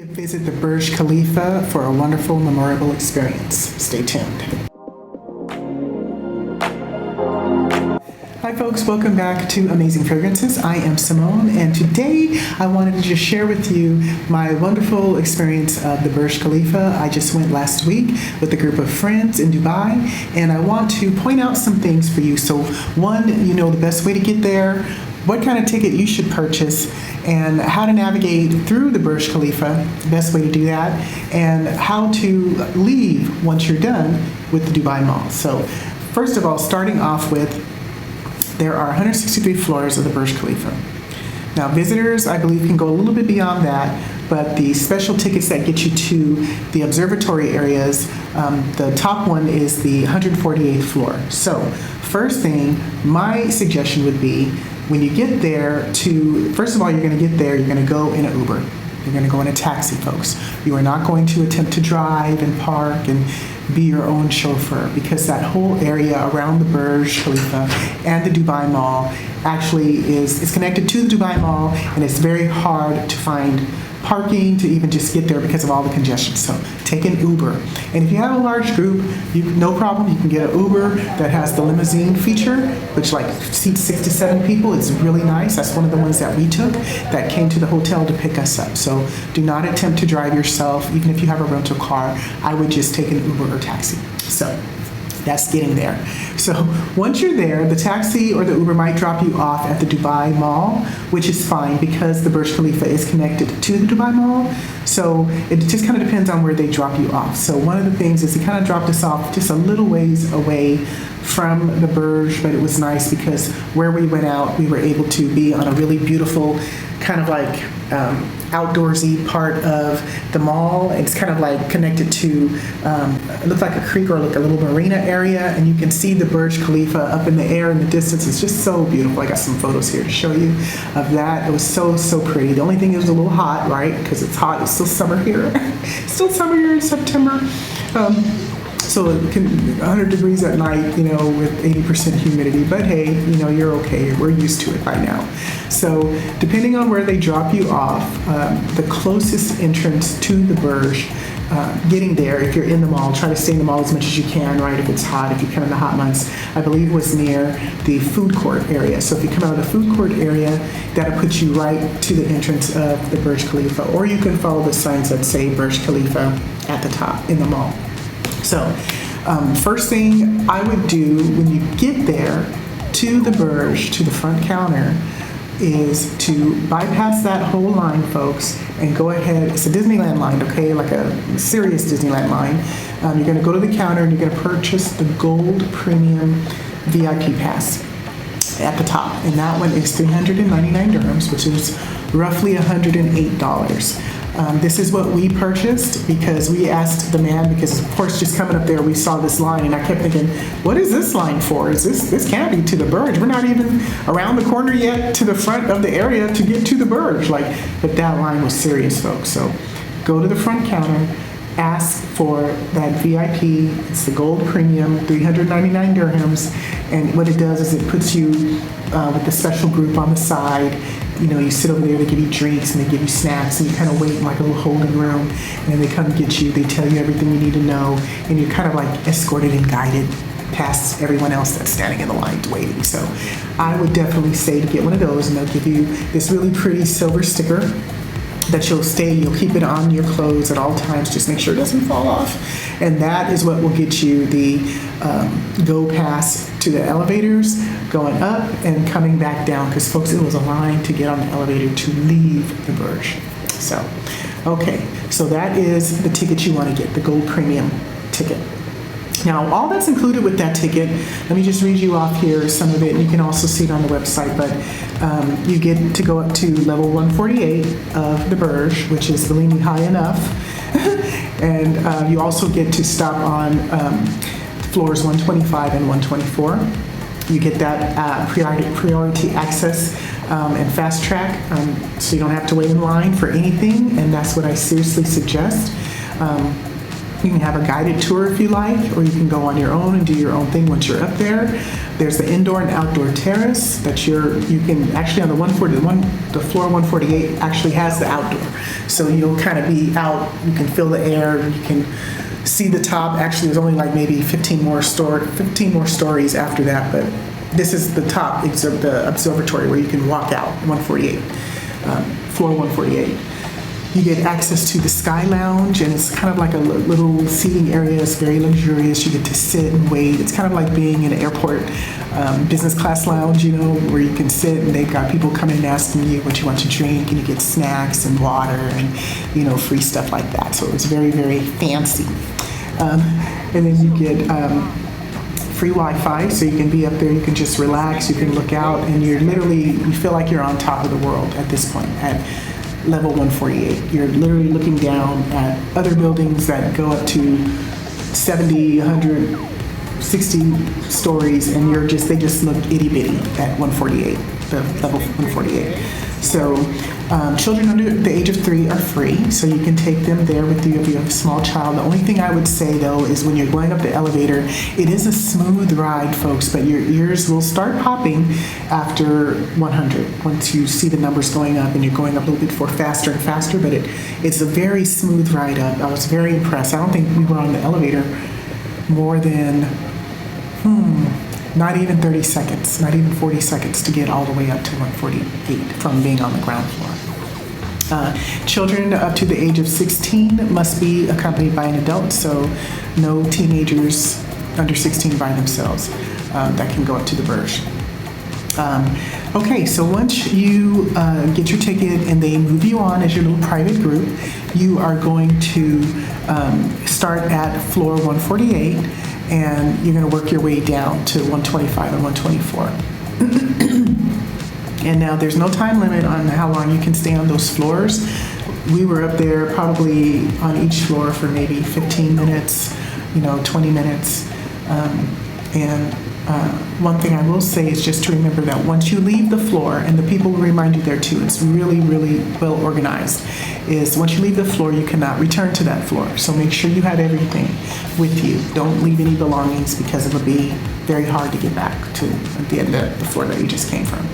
Visit the BURJ KHALIFA for a wonderful memorable experience. Stay tuned. Hi folks, welcome back to Amazing Fragrances. I am Simone, and today I wanted to just share with you my wonderful experience of the BURJ KHALIFA. I just went last week with a group of friends in Dubai, and I want to point out some things for you. So one, you know the best way to get there, what kind of ticket you should purchase, and how to navigate through the BURJ KHALIFA, best way to do that, and how to leave once you're done with the Dubai Mall. So first of all, starting off with, there are 163 floors of the BURJ KHALIFA. Now visitors, I believe, can go a little bit beyond that, but the special tickets that get you to the observatory areas, the top one is the 148th floor. So first thing, my suggestion would be, when you get there first of all, you're going to get there, you're going to go in an Uber. You're going to go in a taxi, folks. You are not going to attempt to drive and park and be your own chauffeur, because that whole area around the BURJ KHALIFA and the Dubai Mall actually is connected to the Dubai Mall, and it's very hard to find parking to even just get there because of all the congestion. So take an Uber. And if you have a large group, no problem, you can get an Uber that has the limousine feature, which like seats 6 to 7 people. It's really nice. That's one of the ones that we took that came to the hotel to pick us up. So do not attempt to drive yourself. Even if you have a rental car, I would just take an Uber or taxi. So that's getting there. So once you're there, the taxi or the Uber might drop you off at the Dubai Mall, which is fine because the BURJ KHALIFA is connected to the Dubai Mall. So it just kind of depends on where they drop you off. So one of the things is they kind of dropped us off just a little ways away from the BURJ, but it was nice because where we went out, we were able to be on a really beautiful kind of like outdoorsy part of the mall. It's kind of like connected to, it looks like a creek or like a little marina area, and you can see the BURJ KHALIFA up in the air in the distance. It's just so beautiful. I got some photos here to show you of that. It was so pretty. The only thing, it was a little hot, right? Because it's hot. It's still summer here. Still summer here in September. So it can 100 degrees at night, you know, with 80% humidity. But hey, you know, you're okay. We're used to it by now. So depending on where they drop you off, the closest entrance to the BURJ, getting there, if you're in the mall, try to stay in the mall as much as you can, right? If it's hot, if you come in the hot months, I believe was near the food court area. So if you come out of the food court area, that'll put you right to the entrance of the BURJ KHALIFA. Or you can follow the signs that say BURJ KHALIFA at the top in the mall. So first thing I would do when you get there to the BURJ, to the front counter, is to bypass that whole line, folks, and go ahead. It's a Disneyland line, okay, like a serious Disneyland line. You're going to go to the counter and you're going to purchase the Gold Premium VIP Pass at the top, and that one is 399 dirhams, which is roughly $108. This is what we purchased because we asked the man, because of course just coming up there we saw this line, and I kept thinking, what is this line for? Is this can't be to the BURJ. We're not even around the corner yet to the front of the area to get to the BURJ. But that line was serious, folks. So go to the front counter, ask for that VIP. It's the Gold Premium, 399 dirhams, and what it does is it puts you with the special group on the side. You know, you sit over there, they give you drinks and they give you snacks, and you kind of wait in like a little holding room, and then they come get you, they tell you everything you need to know, and you're kind of like escorted and guided past everyone else that's standing in the line waiting. So I would definitely say to get one of those, and they'll give you this really pretty silver sticker that you'll keep it on your clothes at all times. Just make sure it doesn't fall off. And that is what will get you the go pass to the elevators, going up and coming back down, because folks, it was a line to get on the elevator to leave the BURJ. So, okay, so that is the ticket you want to get, the Gold Premium ticket. Now, all that's included with that ticket, let me just read you off here some of it. You can also see it on the website, but you get to go up to level 148 of the BURJ, which is believe me, high enough. And you also get to stop on floors 125 and 124. You get that priority access and fast track, so you don't have to wait in line for anything, and that's what I seriously suggest. You can have a guided tour if you like, or you can go on your own and do your own thing once you're up there. There's the indoor and outdoor terrace that you can actually on the floor 148 actually has the outdoor. So you'll kind of be out, you can feel the air, you can see the top. Actually, there's only like maybe 15 more stories after that, but this is the top, the observatory where you can walk out, 148, floor 148. You get access to the Sky Lounge, and it's kind of like a little seating area. It's very luxurious. You get to sit and wait. It's kind of like being in an airport business class lounge, where you can sit and they've got people coming and asking you what you want to drink, and you get snacks and water and, free stuff like that. So it's very, very fancy. And then you get free Wi-Fi, so you can be up there, you can just relax, you can look out, and you feel like you're on top of the world at this point. At level 148. You're literally looking down at other buildings that go up to 70, 100, 60 stories, and they just look itty bitty at 148, the level 148. So children under the age of 3 are free, so you can take them there with you if you have a small child. The only thing I would say though is when you're going up the elevator, it is a smooth ride, folks, but your ears will start popping after 100 once you see the numbers going up and you're going up a little bit faster and faster, but it's a very smooth ride up. I was very impressed. I don't think we were on the elevator more than not even 30 seconds, not even 40 seconds to get all the way up to 148 from being on the ground floor. Children up to the age of 16 must be accompanied by an adult, so no teenagers under 16 by themselves that can go up to the BURJ. Okay, so once you get your ticket and they move you on as your little private group, you are going to start at floor 148, and you're going to work your way down to 125 and 124. And now there's no time limit on how long you can stay on those floors. We were up there probably on each floor for maybe 15 minutes, 20 minutes. One thing I will say is just to remember that once you leave the floor, and the people will remind you there too, it's really, really well organized, is once you leave the floor, you cannot return to that floor. So make sure you have everything with you. Don't leave any belongings because it will be very hard to get back to the end of the floor that you just came from.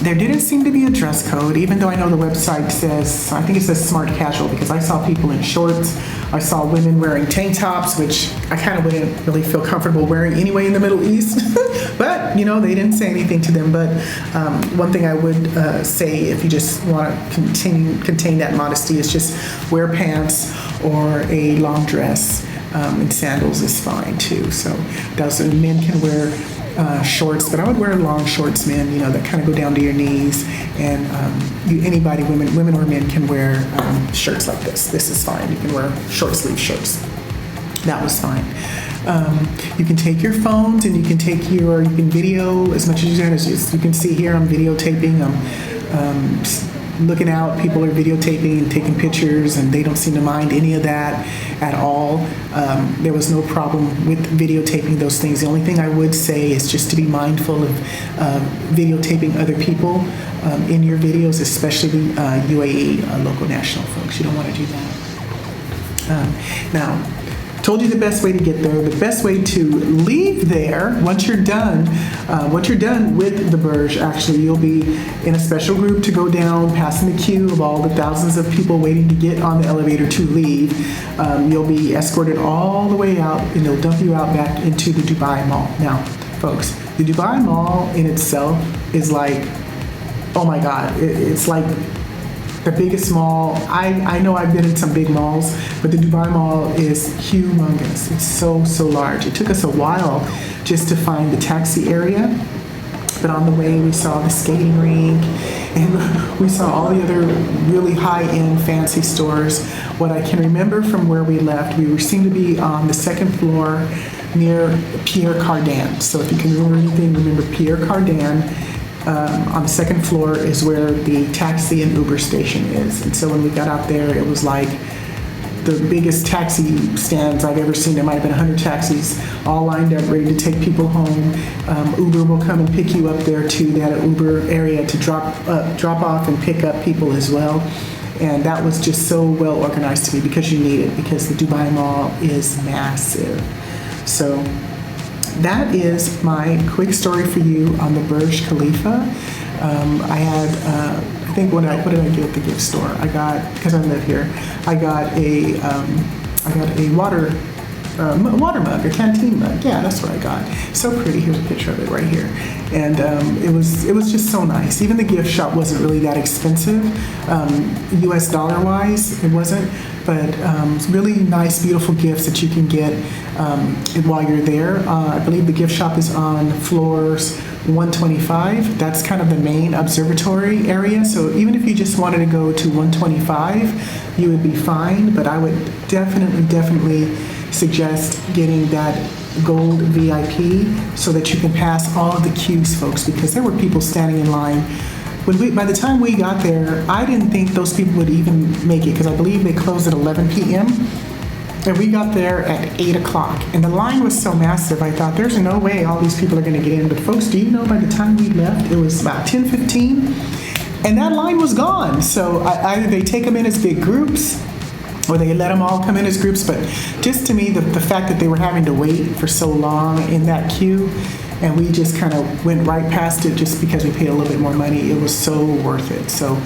There didn't seem to be a dress code, even though I know the website says, I think it says smart casual, because I saw people in shorts. I saw women wearing tank tops, which I kind of wouldn't really feel comfortable wearing anyway in the Middle East. But, they didn't say anything to them. But one thing I would say, if you just want to contain that modesty, is just wear pants or a long dress, and sandals is fine too. So men can wear shorts, but I would wear long shorts, men, that kind of go down to your knees, and anybody, women or men, can wear shirts like this. This is fine. You can wear short sleeve shirts. That was fine. You can take your phones, and you can video as much as you can. As you can see here, I'm videotaping. I'm looking out. People are videotaping and taking pictures, and they don't seem to mind any of that at all. There was no problem with videotaping those things. The only thing I would say is just to be mindful of videotaping other people in your videos, especially UAE local national folks. You don't want to do that. Now, told you the best way to get there. The best way to leave there, once you're done with the BURJ, actually, you'll be in a special group to go down, passing the queue of all the thousands of people waiting to get on the elevator to leave. You'll be escorted all the way out, and they'll dump you out back into the Dubai Mall. Now, folks, the Dubai Mall in itself is like, oh my God, it's like the biggest mall. I know I've been in some big malls, but the Dubai Mall is humongous. It's so, so large. It took us a while just to find the taxi area, but on the way we saw the skating rink, and we saw all the other really high-end fancy stores. What I can remember from where we left, we seemed to be on the second floor near Pierre Cardin. So if you can remember anything, remember Pierre Cardin. On the second floor is where the taxi and Uber station is. And so when we got out there, it was like the biggest taxi stands I've ever seen. There might have been 100 taxis all lined up, ready to take people home. Uber will come and pick you up there too. They had an Uber area to drop off and pick up people as well. And that was just so well organized to me because you need it, because the Dubai Mall is massive. So that is my quick story for you on the Burj Khalifa. I had, I think, what did I get at the gift store? I got, because I live here, I got a water mug, a canteen mug. Yeah, that's what I got. So pretty. Here's a picture of it right here. And it was just so nice. Even the gift shop wasn't really that expensive, US dollar wise, it wasn't. But really nice, beautiful gifts that you can get while you're there. I believe the gift shop is on floors 125. That's kind of the main observatory area. So even if you just wanted to go to 125, you would be fine. But I would definitely suggest getting that gold VIP so that you can pass all of the queues, folks, because there were people standing in line. By the time we got there, I didn't think those people would even make it, because I believe they closed at 11 p.m. And we got there at 8 o'clock. And the line was so massive, I thought, there's no way all these people are going to get in. But folks, do you know, by the time we left, it was about 10:15, and that line was gone. So either they take them in as big groups, or they let them all come in as groups. But just to me, the fact that they were having to wait for so long in that queue, and we just kind of went right past it just because we paid a little bit more money, it was so worth it. So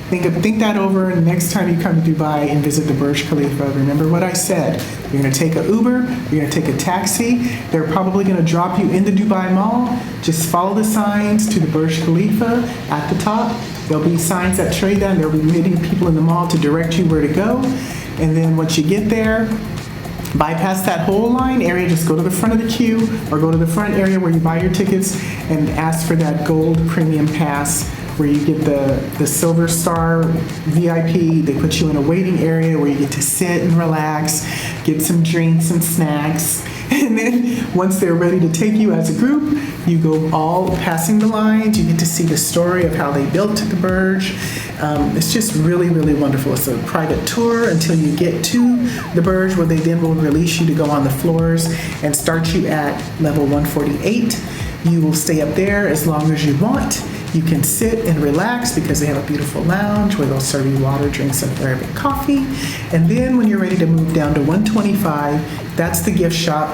think that over, and next time you come to Dubai and visit the Burj Khalifa, remember what I said. You're going to take an Uber, you're going to take a taxi. They're probably going to drop you in the Dubai Mall. Just follow the signs to the Burj Khalifa at the top. There'll be signs that trade down. There'll be many people in the mall to direct you where to go. And then once you get there, bypass that whole line area, just go to the front of the queue or go to the front area where you buy your tickets and ask for that gold premium pass, where you get the Silver Star VIP. They put you in a waiting area where you get to sit and relax, get some drinks and snacks. And then once they're ready to take you as a group, you go all passing the lines. You get to see the story of how they built the Burj. It's just really, really wonderful. It's a private tour until you get to the Burj, where they then will release you to go on the floors and start you at level 148. You will stay up there as long as you want. You can sit and relax because they have a beautiful lounge where they'll serve you water, drinks, and Arabic coffee. And then when you're ready to move down to 125, that's the gift shop,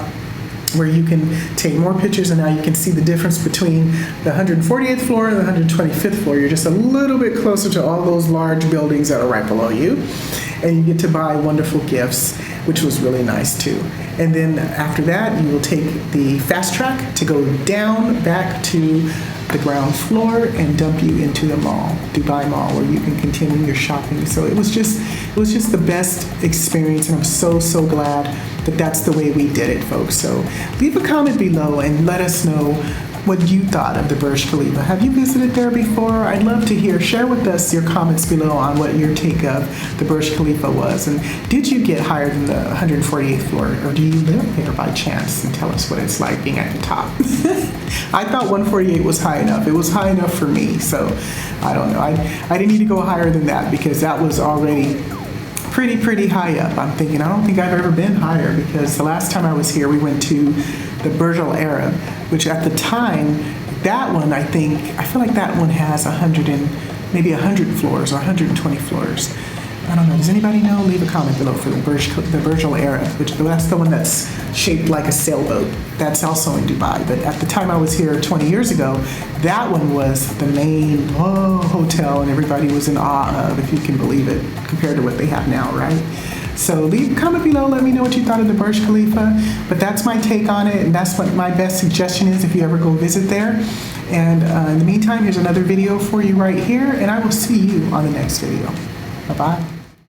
where you can take more pictures, and now you can see the difference between the 148th floor and the 125th floor. You're just a little bit closer to all those large buildings that are right below you, and you get to buy wonderful gifts, which was really nice too. And then after that, you will take the fast track to go down back to the ground floor and dump you into the mall, Dubai Mall, where you can continue your shopping. So it was just the best experience, and I'm so glad that that's the way we did it, folks. So leave a comment below and let us know what you thought of the Burj Khalifa. Have you visited there before? I'd love to hear. Share with us your comments below on what your take of the Burj Khalifa was. And did you get higher than the 148th floor, or do you live there by chance? And tell us what it's like being at the top. I thought 148 was high enough. It was high enough for me. So I don't know. I didn't need to go higher than that, because that was already pretty high up. I'm thinking, I don't think I've ever been higher, because the last time I was here, we went to the Burj Al Arab, which at the time, that one, I feel like that one has 100 floors or 120 floors. I don't know. Does anybody know? Leave a comment below for the Burj Al Arab, which that's the one that's shaped like a sailboat. That's also in Dubai. But at the time I was here 20 years ago, that one was the main hotel, and everybody was in awe of, if you can believe it, compared to what they have now, right? So leave a comment below. Let me know what you thought of the Burj Khalifa. But that's my take on it, and that's what my best suggestion is if you ever go visit there. And in the meantime, here's another video for you right here, and I will see you on the next video. Bye-bye.